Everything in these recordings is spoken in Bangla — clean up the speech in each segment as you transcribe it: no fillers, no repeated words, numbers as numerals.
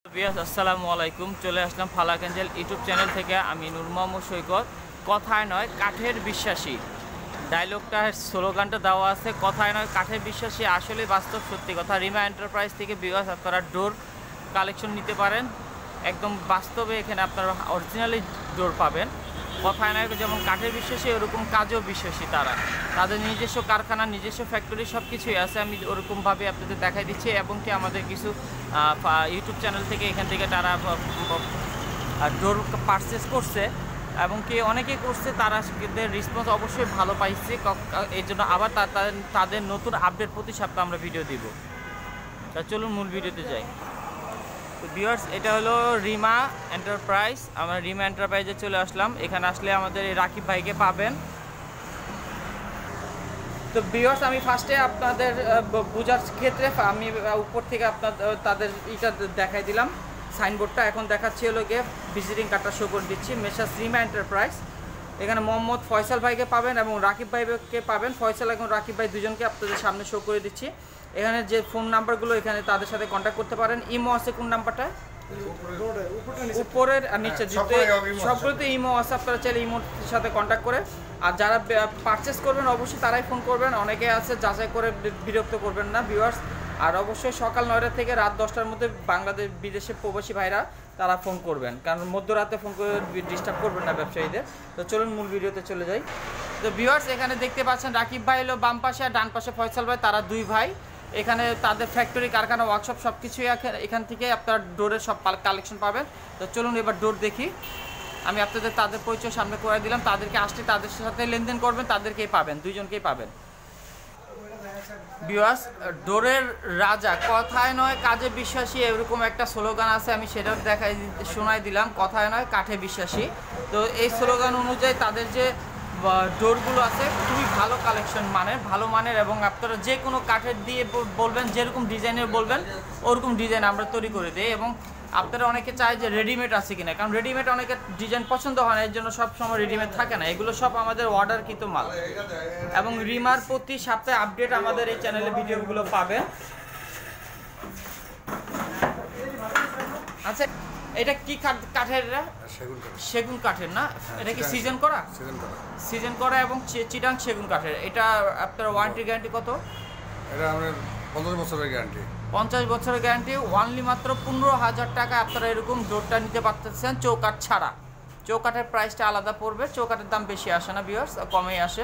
আসসালামু আলাইকুম। চলে আসলাম ফালাক এঞ্জেল ইউটিউব চ্যানেল থেকে। আমি নূর মোহাম্মদ সৈকত। কথায় নয় কাঠের বিশ্বাসী, ডায়লগটা স্লোগানটা দেওয়া আছে, কথায় নয় কাঠের বিশ্বাসী, আসলে বাস্তব সত্যি কথা। রিমা এন্টারপ্রাইজ থেকে ভিউয়ার্স আপনারা ডোর কালেকশন নিতে পারেন। একদম বাস্তবে এখানে আপনারা অরিজিনালি ডোর পাবেন। কথায় নয় যেমন কাঠের বিশ্বাসী, ওরকম কাজেও বিশ্বাসী তারা। তাদের নিজস্ব কারখানা, নিজস্ব ফ্যাক্টরি সব কিছুই আছে। আমি ওরকমভাবে আপনাদের দেখাই দিচ্ছি। এবং কি আমাদের কিছু ইউটিউব চ্যানেল থেকে এখান থেকে তারা ডোর পারচেস করছে এবং কি অনেকেই করছে, তারা রেসপন্স অবশ্যই ভালো পাইছে। এই জন্য আবার তাদের নতুন আপডেট প্রতি সপ্তাহে আমরা ভিডিও দিব। তা চলুন মূল ভিডিওতে যাই। তো ভিউয়ার্স, এটা হলো রিমা এন্টারপ্রাইজ। আমরা রিমা এন্টারপ্রাইজে চলে আসলাম। এখানে আসলে আমাদের এই রাকিব ভাইকে পাবেন। তো ভিউয়ার্স, আমি ফার্স্টে আপনাদের বোঝার ক্ষেত্রে আমি উপর থেকে তাদের এটা দেখাই দিলাম সাইনবোর্ডটা। এখন দেখাচ্ছি হলো গিয়ে ভিজিটিং কার্ডটা শো করে দিচ্ছি। Messrs Rima enterprise. এখানে মোহাম্মদ ফয়সাল ভাইকে পাবেন এবং রাকিব ভাইকে পাবেন। ফয়সাল এবং রাকিব ভাই দুজনকে আপনাদের সামনে শো করে দিচ্ছি। এখানে যে ফোন নাম্বারগুলো, এখানে তাদের সাথে কন্ট্যাক্ট করতে পারেন। ইমো আছে কোন নাম্বারটা? উপরের আর নিচে সবগুলোতে ইমো আছে। আপনারা চাইলে ইমোর সাথে কন্ট্যাক্ট করে, আর যারা পারচেস করবেন অবশ্যই তারাই ফোন করবেন। অনেকে আছে যাচাই করে বিরক্ত করবেন না ভিউয়ার্স। আর অবশ্যই সকাল 9টা থেকে রাত 10টার মধ্যে বাংলাদেশ বিদেশে প্রবাসী ভাইরা তারা ফোন করবেন, কারণ মধ্যরাতে ফোন করে ডিস্টার্ব করবেন না ব্যবসায়ীদের। তো চলুন মূল ভিডিওতে চলে যাই। তো ভিউয়ার্স, এখানে দেখতে পাচ্ছেন রাকিব ভাই হলো বাম পাশে আর ডান পাশে ফয়সাল ভাই, তারা দুই ভাই। এখানে তাদের ফ্যাক্টরি, কারখানা, ওয়ার্কশপ সব কিছুই এখান থেকে আপনারা ডোরের সব কালেকশন পাবেন। তো চলুন এবার ডোর দেখি। আমি আপনাদের তাদের পরিচয় সামনে করে দিলাম। তাদেরকে আসলে তাদের সাথে লেনদেন করবেন, তাদেরকেই পাবেন, দুইজনকেই পাবেন। ভিউয়ার্স, ডোরের রাজা, কথায় নয় কাজে বিশ্বাসী, এরকম একটা স্লোগান আছে। আমি সেটা শোনাই দিলাম, কথায় নয় কাঠে বিশ্বাসী। তো এই স্লোগান অনুযায়ী তাদের যে ডোরগুলো আছে খুবই ভালো কালেকশন মানের, ভালো মানের। এবং আপনারা যে কোনো কাঠের দিয়ে বলবেন, যেরকম ডিজাইনের বলবেন ওরকম ডিজাইন আমরা তৈরি করে দিই। এবং আপনারা অনেকে চায় যে রেডিমেড আছে কিনা, কারণ রেডিমেড অনেকের ডিজাইন পছন্দ হয় না, এর জন্য সব সময় রেডিমেড থাকে না। এগুলো সব আমাদের অর্ডারকৃত মাল। এবং রিমার প্রতি সপ্তাহে আপডেট আমাদের এই চ্যানেলে ভিডিওগুলো পাবেন। আচ্ছা, এটা কি কাঠের? সেগুন কাঠের না? এটা কি সিজন করা? সিজন করা এবং চিটাং সেগুন কাঠের। এটা আপনার ওয়ারেন্টি গ্যারান্টি কত? এটা আমাদের 50 বছরের গ্যারান্টি। 50 বছরের গ্যারান্টি। অনলি মাত্র 15,000 টাকা আপনারা এরকম ডোরটা নিতে পারতেছেন, চৌকাঠ ছাড়া। চৌকাঠের প্রাইসটা আলাদা পড়বে, চৌকাঠের দাম বেশি আসে না ভিউয়ার্স, কমেই আসে।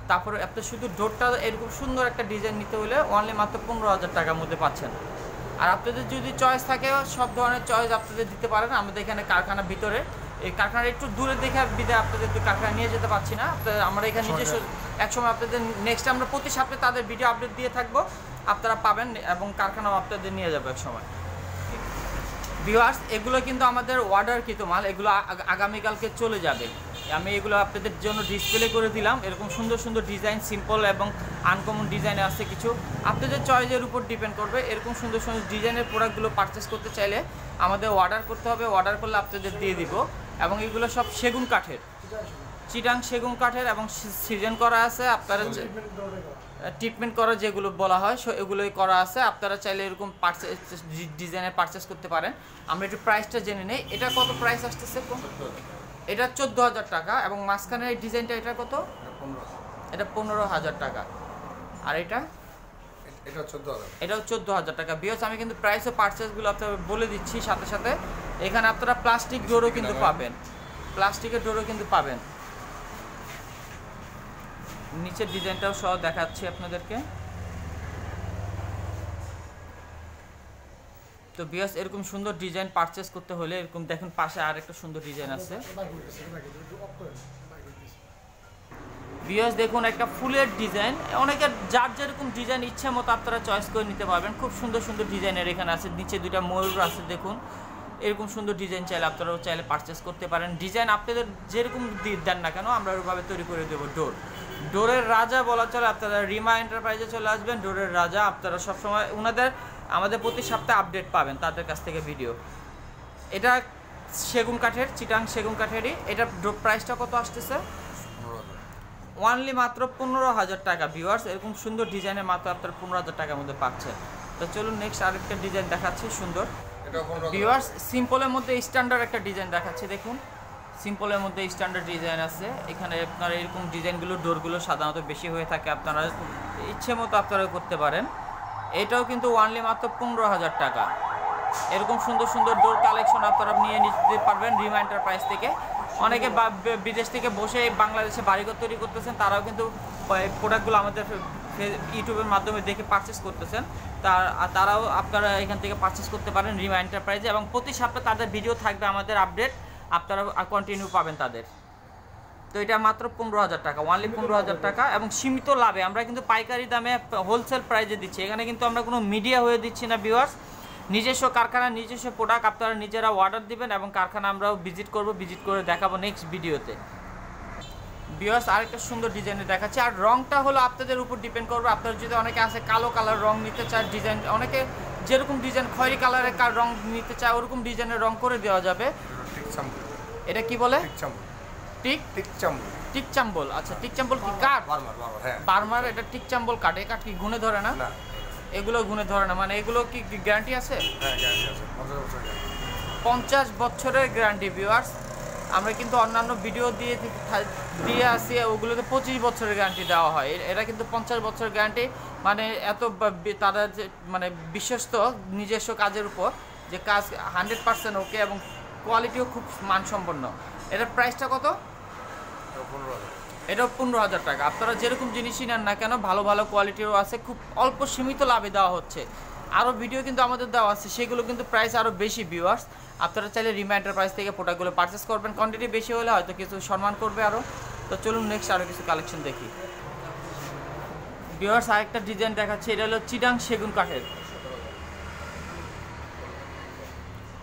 তারপরে আপনি শুধু ডোরটা এরকম সুন্দর একটা ডিজাইন নিতে হলে অনলি মাত্র 15,000 টাকার মধ্যে পাচ্ছেন। আর আপনাদের যদি চয়েস থাকে, সব ধরনের চয়েস আপনাদের দিতে পারেন। আমাদের এখানে কারখানার ভিতরে, এই কারখানা একটু দূরে দেখে বিদায় আপনাদের কারখানা নিয়ে যেতে পারছি না। আমরা এখানে নিজস্ব একসময় আপনাদের নেক্সট আমরা প্রতি সপ্তাহে তাদের ভিডিও আপডেট দিয়ে থাকবো, আপনারা পাবেন এবং কারখানাও আপনাদের নিয়ে যাবে এক সময়। ভিউয়ার্স, এগুলো কিন্তু আমাদের অর্ডারকৃত মাল, এগুলো আগামীকালকে চলে যাবে। আমি এগুলো আপনাদের জন্য ডিসপ্লে করে দিলাম। এরকম সুন্দর সুন্দর ডিজাইন, সিম্পল এবং আনকমন ডিজাইনে আছে কিছু, আপনাদের চয়েসের উপর ডিপেন্ড করবে। এরকম সুন্দর সুন্দর ডিজাইনের প্রোডাক্টগুলো পারচেস করতে চাইলে আমাদের অর্ডার করতে হবে। অর্ডার করলে আপনাদের দিয়ে দিব। এবং এগুলো সব সেগুন কাঠের, চিটাং সেগুন কাঠের এবং সিজন করা আছে। আপনারা ট্রিটমেন্ট করা যেগুলো বলা হয় এগুলোই করা আছে। আপনারা চাইলে এরকম ডিজাইনের পারচেস করতে পারেন। আমরা একটু প্রাইসটা জেনে নেই। এটা কত প্রাইস আসতেছে? এটা 14,000 টাকা। এবং মাঝখানের এই ডিজাইনটা এটা কত? এটা 15,000 টাকা। আর এটাও 14,000 টাকা। বিকজ আমি কিন্তু প্রাইস ও পারচেসগুলো আপনাদের বলে দিচ্ছি সাথে সাথে। এখানে আপনারা প্লাস্টিক ডোরও কিন্তু পাবেন, প্লাস্টিকের ডোরও কিন্তু পাবেন। নিচের ডিজাইনটাও সহ দেখাচ্ছি আপনাদেরকে। তো বিয়াস, এরকম সুন্দর ডিজাইন পারচেস করতে হলে এরকম দেখুন, পাশে আর একটা সুন্দর ডিজাইন আছে। বিয়াস দেখুন, একটা ফুলের ডিজাইন। অনেকের যার যেরকম ডিজাইন ইচ্ছা মতো আপনারা চয়েস করে নিতে পারবেন। খুব সুন্দর সুন্দর ডিজাইনের এখানে আছে। নিচে দুইটা ময়ূর আছে দেখুন। এরকম সুন্দর ডিজাইন চাইলে আপনারাও চাইলে পারচেস করতে পারেন। ডিজাইন আপনাদের যেরকম দেন না কেন আমরা ওইভাবে তৈরি করে দেবো। ডোরের রাজা বলা চলে। আপনারা রিমা এন্টারপ্রাইজে চলে আসবেন, ডোরের রাজা। আপনারা সবসময় আমাদের প্রতি সপ্তাহে আপডেট পাবেন তাদের কাছ থেকে ভিডিও। এটা সেগুন কাঠের, চিটাং সেগুন কাঠেরই। এটা প্রাইসটা কত আসতেছে? অনলি মাত্র 15,000 টাকা। ভিউয়ার্স, এরকম সুন্দর ডিজাইনের মাত্র আপনার 15,000 টাকার মধ্যে পাচ্ছেন। তো চলুন নেক্সট আরেকটা ডিজাইন দেখাচ্ছি সুন্দর। এটা 15,000 ভিউয়ার্স সিম্পলের মধ্যে স্ট্যান্ডার্ড একটা ডিজাইন দেখাচ্ছি দেখুন। সিম্পলের মধ্যে স্ট্যান্ডার্ড ডিজাইন আছে। এখানে আপনারা এরকম ডিজাইনগুলো ডোরগুলো সাধারণত বেশি হয়ে থাকে, আপনারা ইচ্ছে মতো আপনারা করতে পারেন। এটাও কিন্তু ওয়ানলি মাত্র 15,000 টাকা। এরকম সুন্দর সুন্দর ডোর কালেকশন আপনারা নিয়ে নিতে পারবেন রিমাইন্ডার প্রাইস থেকে। অনেকে বিদেশ থেকে বসে বাংলাদেশে বাড়িঘর তৈরি করতেছেন, তারাও কিন্তু প্রোডাক্টগুলো আমাদের ইউটিউবের মাধ্যমে দেখে পারচেস করতেছেন। তারাও আপনারা এখান থেকে পারচেস করতে পারেন রিমাইন্ডার প্রাইসে, এবং প্রতি সপ্তাহে তাদের ভিডিও থাকবে, আমাদের আপডেট আপনারা কন্টিনিউ পাবেন তাদের। তো এটা মাত্র 15,000 টাকা, ওয়ানলি 15,000 টাকা, এবং সীমিত লাভে আমরা কিন্তু পাইকারি দামে হোলসেল প্রাইসে দিচ্ছি। এখানে কিন্তু আমরা কোনো মিডিয়া হয়ে দিচ্ছি না ভিউয়ার্স। নিজস্ব কারখানা, নিজস্ব প্রোডাক্ট আপনারা নিজেরা অর্ডার দিবেন, এবং কারখানা আমরাও ভিজিট করব, ভিজিট করে দেখাবো নেক্সট ভিডিওতে। ভিউয়ার্স আরেকটা সুন্দর ডিজাইনে দেখাচ্ছি। আর রংটা হলো আপনাদের উপর ডিপেন্ড করবে। আপনারা যদি অনেকে আছে কালো কালার রং নিতে চায়, ডিজাইন অনেকে যেরকম ডিজাইন খয়েরি কালারের রং নিতে চায় ওরকম ডিজাইনের রং করে দেওয়া যাবে। এটা কি বলে? টিক চাম্বল। আচ্ছা, টিক চাম্বল কি কাঠ? বার্মার। এটা টিক চাম্বল কাঠ। এই কাঠ কি গুণে ধরে না? এগুলো গুণে ধরে না, মানে এগুলো কি গ্যারান্টি আছে? 50 বছরের গ্যারান্টি ভিউয়ার্স। আমরা কিন্তু অন্যান্য ভিডিও দিয়ে আসি, ওগুলোতে 25 বছরের গ্যারান্টি দেওয়া হয়। এটা কিন্তু 50 বছরের গ্যারান্টি, মানে এত তারা যে মানে বিশ্বস্ত নিজস্ব কাজের উপর, যে কাজ 100% ওকে, এবং কোয়ালিটিও খুব মানসম্পন্ন। এটার প্রাইসটা কত? এটাও 15,000 টাকা। আপনারা যেরকম জিনিসই নেন না কেন, ভালো ভালো কোয়ালিটিরও আছে, খুব অল্প সীমিত লাভে দেওয়া হচ্ছে। আরও ভিডিও কিন্তু আমাদের দেওয়া আছে, সেগুলো কিন্তু প্রাইস আরও বেশি ভিউয়ার্স। আপনারা চাইলে রিমাইন্ডার প্রাইস থেকে প্রোডাক্টগুলো পারচেস করবেন, কোয়ান্টিটি বেশি হলে হয়তো কিছু সম্মান করবে আরও। তো চলুন নেক্সট আরও কিছু কালেকশন দেখি ভিউয়ার্স। আরেকটা ডিজাইন দেখাচ্ছে, এটা হলো চিটাং সেগুন কাঠের।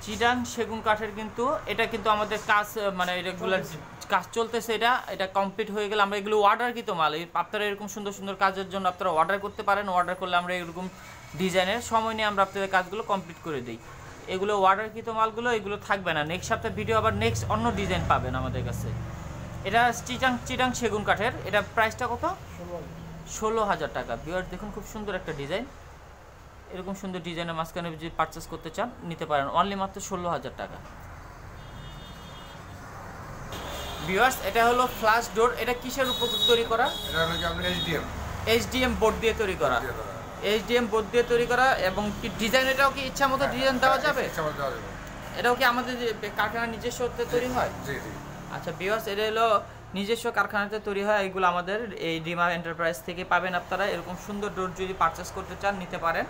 চিটাং সেগুন কাঠের কিন্তু এটা কিন্তু আমাদের কাজ, মানে রেগুলার কাজ চলতেছে। এটা কমপ্লিট হয়ে গেলে আমরা এগুলো অর্ডারকৃত মাল, আপনারা এরকম সুন্দর সুন্দর কাজের জন্য আপনারা অর্ডার করতে পারেন। অর্ডার করলে আমরা এরকম ডিজাইনের সময় নিয়ে আমরা আপনাদের কাজগুলো কমপ্লিট করে দিই। এগুলো অর্ডারকৃত মালগুলো, এগুলো থাকবে না। নেক্সট সপ্তাহে ভিডিও আবার নেক্সট অন্য ডিজাইন পাবেন আমাদের কাছে। এটা চিটাং সেগুন কাঠের। এটা প্রাইসটা কত? 16,000 টাকা। ভিউয়ার্স দেখুন খুব সুন্দর একটা ডিজাইন। এরকম সুন্দর ডিজাইনের মাঝখানে যদি পারচেস করতে চান নিতে পারেন, অনলি মাত্র 16,000 টাকা। ভিউয়ার্স এটা হলো ফ্ল্যাশ ডোর। এটা কিসের উপর তৈরি করা? এটা হলো কি আপনার এইচডিএম বোর্ড দিয়ে তৈরি করা। এইচডিএম বোর্ড দিয়ে তৈরি করা, এবং কি ডিজাইন এটাও কি ইচ্ছা মতো ডিজাইন দেওয়া যাবে? এটাও কি আমাদের কারখানার নিজস্বতে তৈরি হয়? আচ্ছা ভিউয়ার্স, এটা হলো নিজস্ব কারখানাতে তৈরি হয়। এগুলো আমাদের এই ডিমা এন্টারপ্রাইজ থেকে পাবেন আপনারা। এরকম সুন্দর ডোর যদি পারচেস করতে চান নিতে পারেন।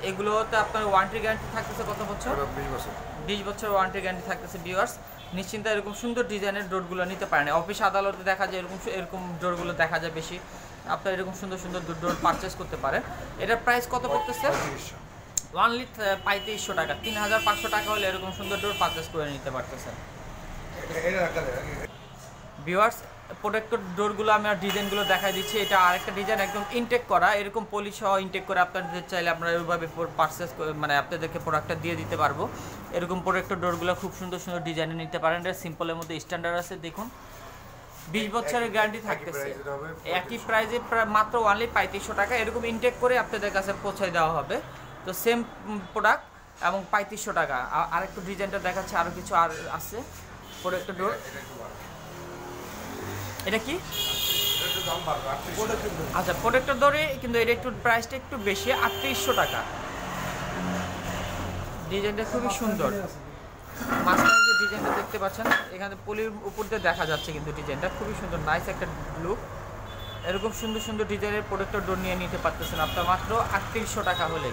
এগুলোতে আপনার ওয়ারেন্টি গ্যারান্টি থাকতেছে কত বছর? 20 বছর ওয়ারেন্টি গ্যারান্টি থাকতেছে ভিউয়ার্স। নিশ্চিন্তে এরকম সুন্দর ডিজাইনের ডোরগুলো নিতে পারেন। অফিস আদালতে দেখা যায় এরকম ডোরগুলো দেখা যায় বেশি। আপনারা এরকম সুন্দর সুন্দর ডোর পারচেস করতে পারেন। এটার প্রাইস কত পড়তেছে? অনলি 3500 টাকা। 3,500 টাকা হলে এরকম সুন্দর ডোর পারচেস করে নিতে পারতেছেন ভিউয়ার্স। প্রোটেক্টর ডোরগুলো আমি আর ডিজাইনগুলো দেখাই দিচ্ছি। এটা আরেকটা ডিজাইন, একদম ইনটেক করা, এরকম পলি সহ ইনটেক করে আপনাদের চাইলে আপনারা এইভাবে পারচেস মানে আপনাদেরকে প্রোডাক্টটা দিয়ে দিতে পারবো। এরকম প্রোটেক্টর ডোরগুলো খুব সুন্দর সুন্দর ডিজাইনে নিতে পারেন। এটা সিম্পলের মধ্যে স্ট্যান্ডার্ড আছে দেখুন। 20 বছরের গ্যারান্টি থাকতেছে। একই প্রাইসে মাত্র অনলি 3500 টাকা। এরকম ইনটেক করে আপনাদের কাছে পৌঁছায় দেওয়া হবে। তো সেম প্রোডাক্ট এবং 3500 টাকা। আরেকটু ডিজাইনটা দেখাচ্ছে, আরও কিছু আর আছে প্রোটেক্টর ডোর। এটা কি? আচ্ছা প্রোটেক্টর ডোরে কিন্তু এটা একটু প্রাইসটা একটু বেশি, 3800 টাকা। ডিজাইনটা খুবই সুন্দর। মাঝখানে যে ডিজাইনটা দেখতে পাচ্ছেন, এখানে পলির উপর দিয়ে দেখা যাচ্ছে, কিন্তু ডিজাইনটা খুবই সুন্দর, নাইস একটা লুক। এরকম সুন্দর সুন্দর ডিজাইনের প্রোটেক্টর ডোর নিয়ে নিতে পারতেছেন আপনার মাত্র 3800 টাকা হলে।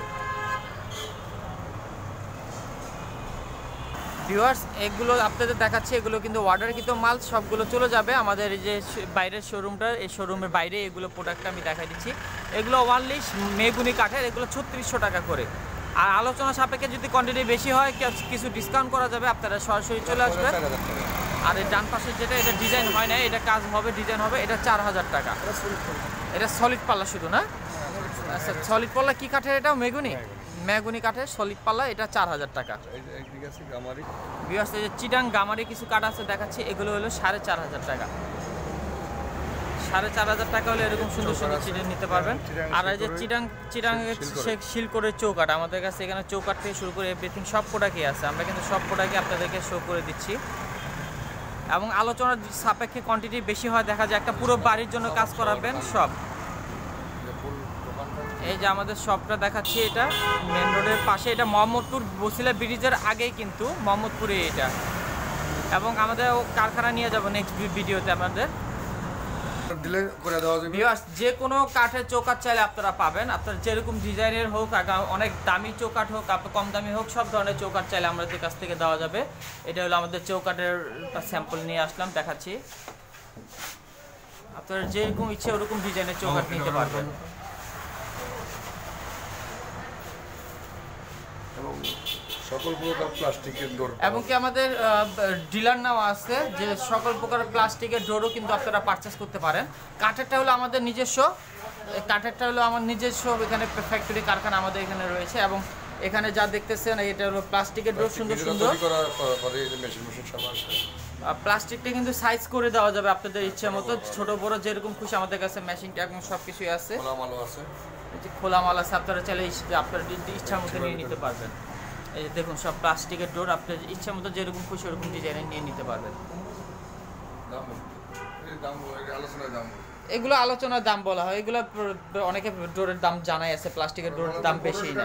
ভিউয়ার্স এগুলো আপনাদের দেখাচ্ছে, এগুলো কিন্তু অর্ডারকৃত মাল, সবগুলো চলে যাবে আমাদের এই যে বাইরের শোরুমটা, এই শোরুমের বাইরে এগুলো প্রোডাক্টটা আমি দেখাই দিচ্ছি। এগুলো ওয়ানলি মেগুনি কাঠের, এগুলো 3600 টাকা করে। আর আলোচনা সাপেক্ষে যদি কোয়ান্টিটি বেশি হয় কিছু ডিসকাউন্ট করা যাবে, আপনারা সরাসরি চলে আসবেন। আর এই ডান পাশে যেটা, এটা ডিজাইন হয় না, এটা কাজ হবে, ডিজাইন হবে, এটা 4000 টাকা। এটা সলিড পাল্লা শুধু না? আচ্ছা সলিড পাল্লা কি কাঠের? এটা মেগুনি কাঠের সলিড পাল্লা, এটা 4000 টাকা। ভিউয়ার্স এই যে চিটাং গামারি কিছু কাঠ আছে দেখাচ্ছি, এগুলো হলো 4500 টাকা। 4,500 টাকা হলে এরকম সুন্দর সুন্দর চিড়ে নিতে পারবেন। আর এই যে চিটাং শিলকরের চৌকাঠ আমাদের কাছে এখানে চৌকাঠ থেকে শুরু করে এভরিথিং সব প্রোডাক্টই আছে, আমরা কিন্তু সব প্রোডাক্টই আপনাদেরকে শো করে দিচ্ছি। এবং আলোচনার সাপেক্ষে কোয়ান্টিটি বেশি হয়, দেখা যায় একটা পুরো বাড়ির জন্য কাজ করাবেন সব। এই যে আমাদের শপটা দেখাচ্ছি, এটা মেন রোডের পাশে, এটা মোহাম্মদপুর বসিলা ব্রিজের আগেই কিন্তু মোহাম্মদপুরে এটা। এবং আমাদের কারখানা নিয়ে যাবো নেক্সট ভিডিওতে আমাদের। ভিউয়ার্স, যে কোনো কাঠের চৌকাঠ চাইলে আপনারা পাবেন, আপনার যেরকম ডিজাইনের হোক, অনেক দামি চৌকাঠ হোক, আপনার কম দামি হোক, সব ধরনের চৌকাঠ চাইলে আমাদের কাছ থেকে দেওয়া যাবে। এটা হলো আমাদের চৌকাঠের স্যাম্পল নিয়ে আসলাম, দেখাচ্ছি। আপনার যেরকম ইচ্ছে ওরকম ডিজাইনের চৌকাঠ নিতে পারবেন। সকল প্রকার প্লাস্টিকের ডোর, এবং কি আমাদের ডিলার নেওয়া আছে, যে সকল প্রকার প্লাস্টিকের ডোরও কিন্তু আপনারা পারচেস করতে পারেন। কাঠেরটা হলো আমাদের নিজস্ব, কাঠেরটা হলো আমার নিজস্ব, এখানে ফ্যাক্টরি কারখানা আমাদের এখানে রয়েছে। এবং এখানে যা দেখতেছেন এটা হলো প্লাস্টিকের ডোর, সুন্দর সুন্দর প্লাস্টিকটা কিন্তু সাইজ করে দেওয়া যাবে আপনাদের ইচ্ছা মতো, ছোট বড় যেরকম খুশি। আমাদের কাছে মেশিনটা এখন সব কিছুই আছে, খোলা মাল আছে, আপনারা চাইলে আপনার ইচ্ছা মতো নিয়ে নিতে পারবেন। এই যে দেখুন সব প্লাস্টিকের ডোর, আপনার ইচ্ছা মতো যেরকম খুশি ওরকম ডিজাইনের নিয়ে নিতে পারবেন। এগুলো আলোচনার দাম বলা হয়, এগুলো অনেকে ডোরের দাম জানাই আছে, প্লাস্টিকের ডোরের দাম বেশি না।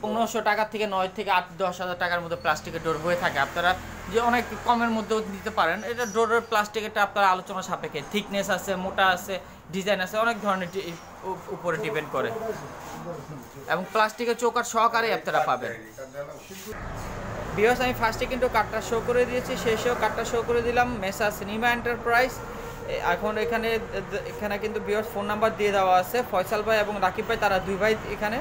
1500 টাকা থেকে 9 থেকে 8-10,000 টাকার মধ্যে প্লাস্টিকের ডোর হয়ে থাকে, আপনারা যে অনেক কমের মধ্যেও নিতে পারেন। এটা ডোরের প্লাস্টিকেরটা আপনারা আলোচনা সাপেক্ষে, থিকনেস আছে, মোটা আছে, ডিজাইন আছে, অনেক ধরনের উপরে ডিপেন্ড করে। এবং প্লাস্টিকের চৌকাঠ সহকারে আপনারা পাবেন। ভিউয়ার্স, আমি ফার্স্টে কিন্তু কাঠটা শো করে দিয়েছি, শেষেও কাঠটা শো করে দিলাম। মেসা সিনেমা এন্টারপ্রাইজ। এখন এখানে কিন্তু ভিউয়ার্স ফোন নাম্বার দিয়ে দেওয়া আছে, ফয়সাল ভাই এবং রাকিব ভাই, তারা এখানে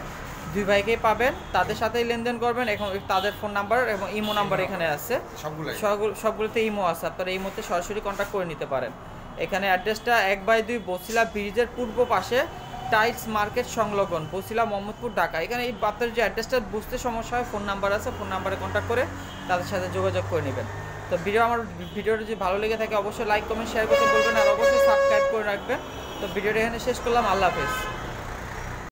দুই ভাইকেই পাবেন, তাদের সাথেই লেনদেন করবেন। এখন তাদের ফোন নাম্বার এবং ইমো নাম্বার এখানে আছে, সবগুলোতে ইমো আছে, আপনারা এই মুহূর্তে সরাসরি কন্ট্যাক্ট করে নিতে পারেন। এখানে অ্যাড্রেসটা 1/2 বসিলা ব্রিজের পূর্ব পাশে, টাইলস মার্কেট সংলগ্ন, বসিলা মোহাম্মদপুর, ঢাকা। এখানে এই আপনার যে অ্যাড্রেসটা বুঝতে সমস্যা হয়, ফোন নাম্বার আছে, ফোন নাম্বারে কন্ট্যাক্ট করে তাদের সাথে যোগাযোগ করে নেবেন। তো আমার ভিডিওটা যদি ভালো লেগে থাকে অবশ্যই লাইক কমেন্ট শেয়ার করতে বলবেন, আর অবশ্যই সাবস্ক্রাইব করে রাখবেন। তো ভিডিওটা এখানে শেষ করলাম, আল্লাহ হাফেজ।